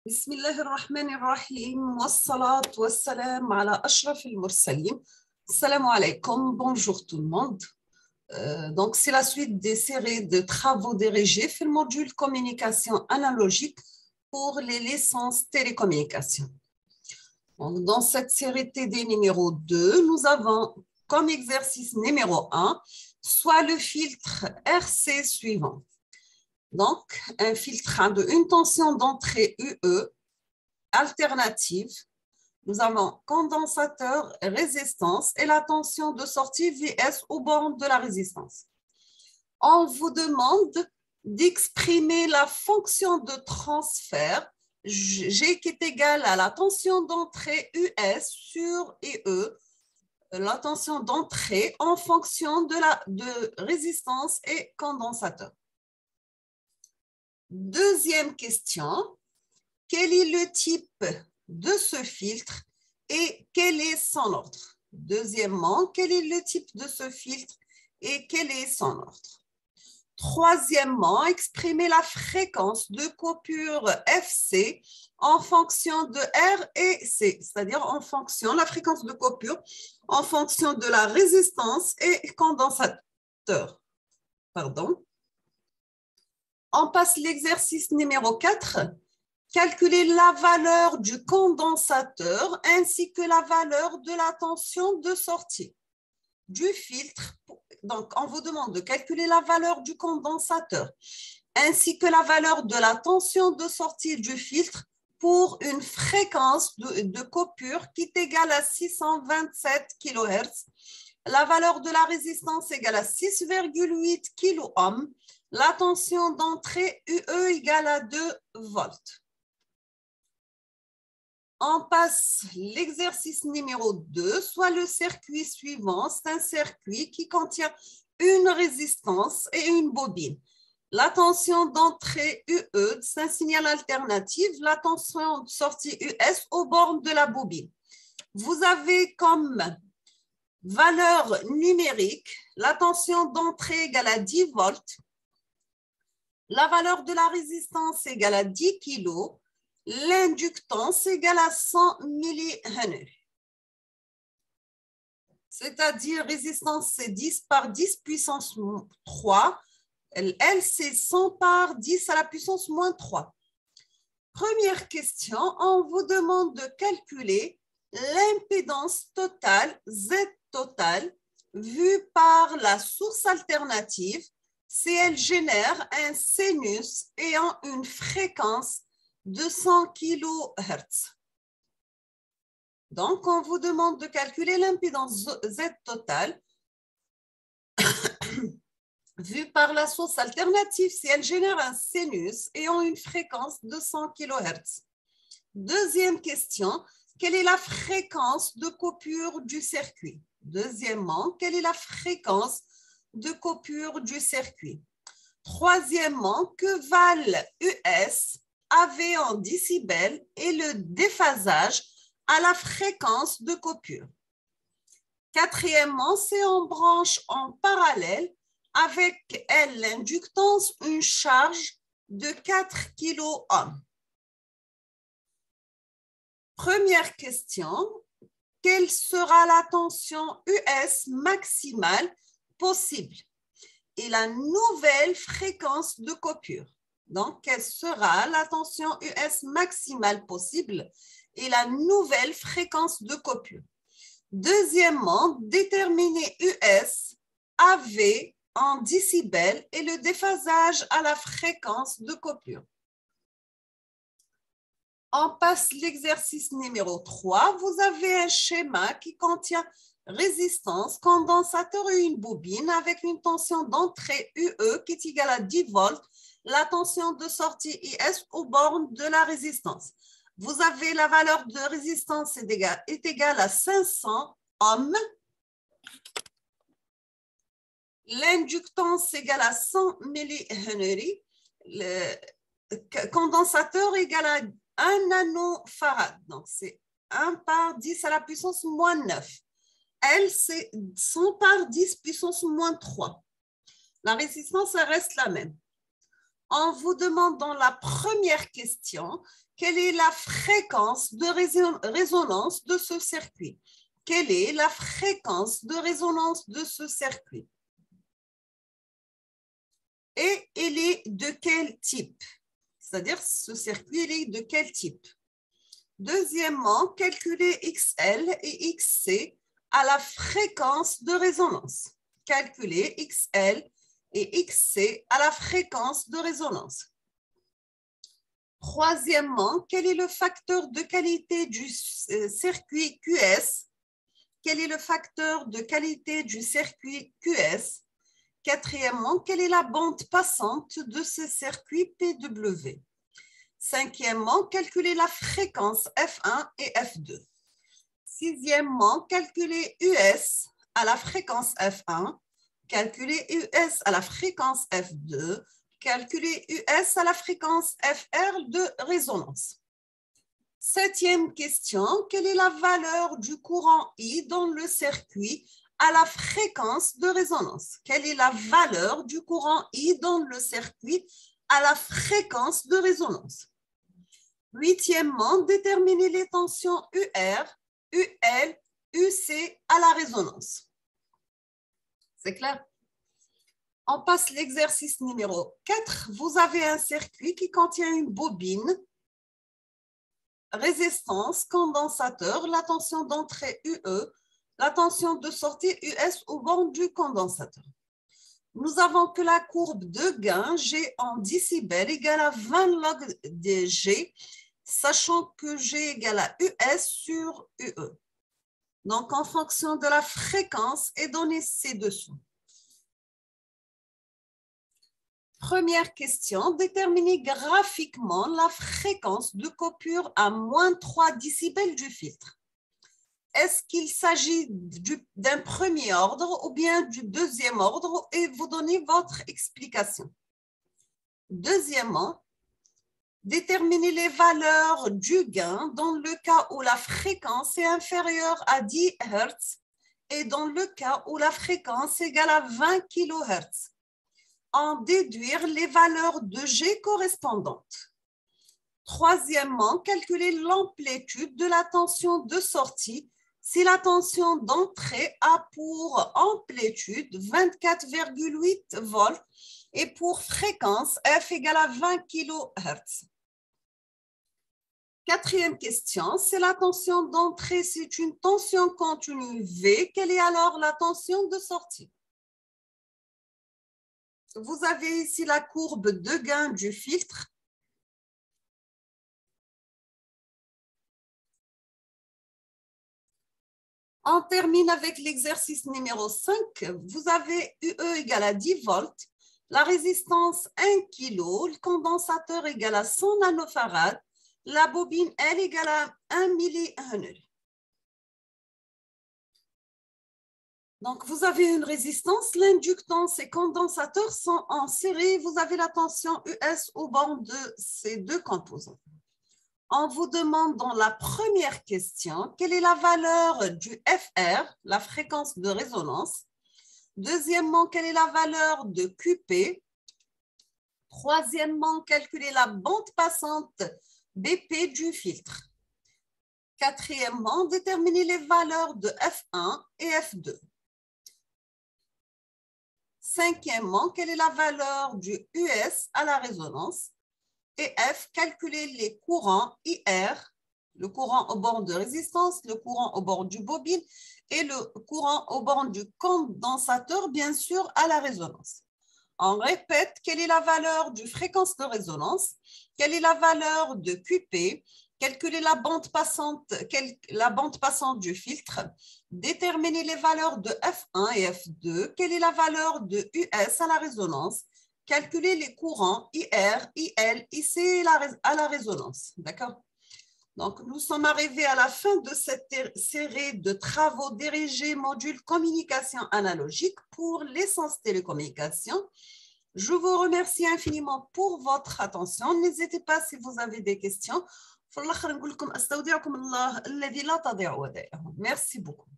بسم الله الرحمن الرحيم والصلاة والسلام على أشرف المرسلين. Assalamu alaikum, bonjour tout le monde. Donc, c'est la suite des séries de travaux dirigés sur le module communication analogique pour les licences télécommunications. Donc, dans cette série TD numéro 2, nous avons comme exercice numéro 1, soit le filtre RC suivant. Donc, un filtre une tension d'entrée UE alternative. Nous avons condensateur, résistance et la tension de sortie VS aux bornes de la résistance. On vous demande d'exprimer la fonction de transfert G qui est égale à la tension d'entrée US sur EE, la tension d'entrée en fonction de résistance et condensateur. Deuxième question, quel est le type de ce filtre et quel est son ordre? Deuxièmement, quel est le type de ce filtre et quel est son ordre? Troisièmement, exprimer la fréquence de coupure FC en fonction de R et C, c'est-à-dire en fonction de la fréquence de coupure en fonction de la résistance et condensateur. Pardon. On passe l'exercice numéro 4. Calculer la valeur du condensateur ainsi que la valeur de la tension de sortie du filtre. Donc, on vous demande de calculer la valeur du condensateur ainsi que la valeur de la tension de sortie du filtre pour une fréquence de coupure qui est égale à 627 kHz. La valeur de la résistance égale à 6,8 kΩ. La tension d'entrée UE égale à 2 volts. On passe l'exercice numéro 2, soit le circuit suivant. C'est un circuit qui contient une résistance et une bobine. La tension d'entrée UE, c'est un signal alternatif. La tension de sortie US aux bornes de la bobine. Vous avez comme valeur numérique la tension d'entrée égale à 10 volts. La valeur de la résistance égale à 10 kg. L'inductance égale à 100 mH. C'est-à-dire résistance, c'est 10 par 10 puissance 3. Elle, c'est 100 par 10 à la puissance moins 3. Première question, on vous demande de calculer l'impédance totale, Z totale, vue par la source alternative si elle génère un sinus ayant une fréquence de 100 kHz. Donc, on vous demande de calculer l'impédance Z totale vue par la source alternative si elle génère un sinus ayant une fréquence de 100 kHz. Deuxième question, quelle est la fréquence de coupure du circuit? Deuxièmement, quelle est la fréquence de coupure du circuit? Troisièmement, que valent US AV en décibels et le déphasage à la fréquence de coupure. Quatrièmement, c'est en branche en parallèle avec elle l'inductance, une charge de 4 kΩ. Première question, quelle sera la tension US maximale possible et la nouvelle fréquence de coupure? Donc, quelle sera la tension US maximale possible et la nouvelle fréquence de coupure? Deuxièmement, déterminer US AV en décibels et le déphasage à la fréquence de coupure. On passe l'exercice numéro 3. Vous avez un schéma qui contient résistance, condensateur et une bobine avec une tension d'entrée UE qui est égale à 10 volts. La tension de sortie IS aux bornes de la résistance. Vous avez la valeur de résistance est égale à 500 ohms. L'inductance égale à 100 mH. Le condensateur égale à 1 nanofarad. Donc, c'est 1 par 10 à la puissance moins 9. Elle, c'est 100 par 10 puissance moins 3. La résistance, elle reste la même. On vous demande dans la première question, quelle est la fréquence de résonance de ce circuit? Quelle est la fréquence de résonance de ce circuit? Et il est de quel type? C'est-à-dire, ce circuit, il est de quel type? Deuxièmement, calculer XL et XC à la fréquence de résonance. Calculer XL et XC à la fréquence de résonance. Troisièmement, quel est le facteur de qualité du circuit QS? Quel est le facteur de qualité du circuit QS? Quatrièmement, quelle est la bande passante de ce circuit PW? Cinquièmement, calculer la fréquence F1 et F2. Sixièmement, calculer US à la fréquence F1, calculer US à la fréquence F2, calculer US à la fréquence FR de résonance. Septième question, quelle est la valeur du courant I dans le circuit à la fréquence de résonance? Quelle est la valeur du courant I dans le circuit à la fréquence de résonance? Huitièmement, déterminer les tensions UR, UL, UC à la résonance. C'est clair? On passe l'exercice numéro 4. Vous avez un circuit qui contient une bobine, résistance, condensateur, la tension d'entrée UE, la tension de sortie US au bord du condensateur. Nous avons que la courbe de gain G en décibels égale à 20 log de G, sachant que G égale à US sur UE. Donc, en fonction de la fréquence est donné ci-dessous. Première question, déterminer graphiquement la fréquence de coupure à moins 3 décibels du filtre. Est-ce qu'il s'agit d'un premier ordre ou bien du deuxième ordre et vous donnez votre explication. Deuxièmement, déterminer les valeurs du gain dans le cas où la fréquence est inférieure à 10 Hz et dans le cas où la fréquence est égale à 20 kHz. En déduire les valeurs de G correspondantes. Troisièmement, calculer l'amplitude de la tension de sortie si la tension d'entrée a pour amplitude 24,8 volts et pour fréquence F égale à 20 kHz. Quatrième question, c'est la tension d'entrée, c'est une tension continue V, quelle est alors la tension de sortie? Vous avez ici la courbe de gain du filtre. On termine avec l'exercice numéro 5. Vous avez UE égale à 10 volts, la résistance 1 kg, le condensateur égale à 100 nanofarad, la bobine L égale à 1 millihenry. Donc, vous avez une résistance, l'inductance et condensateur sont en série. Vous avez la tension US au bord de ces deux composants. On vous demande dans la première question, quelle est la valeur du FR, la fréquence de résonance. Deuxièmement, quelle est la valeur de QP. Troisièmement, calculer la bande passante BP du filtre. Quatrièmement, déterminer les valeurs de F1 et F2. Cinquièmement, quelle est la valeur du US à la résonance? Et F, calculer les courants IR, le courant au bord de résistance, le courant au bord du bobine et le courant au bord du condensateur, bien sûr, à la résonance. On répète, quelle est la valeur du fréquence de résonance? Quelle est la valeur de QP? Calculer la bande passante du filtre, déterminer les valeurs de F1 et F2, quelle est la valeur de US à la résonance, calculer les courants IR, IL, IC à la résonance. D'accord? Donc, nous sommes arrivés à la fin de cette série de travaux dirigés module communication analogique pour l'essence télécommunication. Je vous remercie infiniment pour votre attention. N'hésitez pas si vous avez des questions. في الآخر نقول لكم أستودعكم الله الذي لا تضيع ودائعه. Merci beaucoup.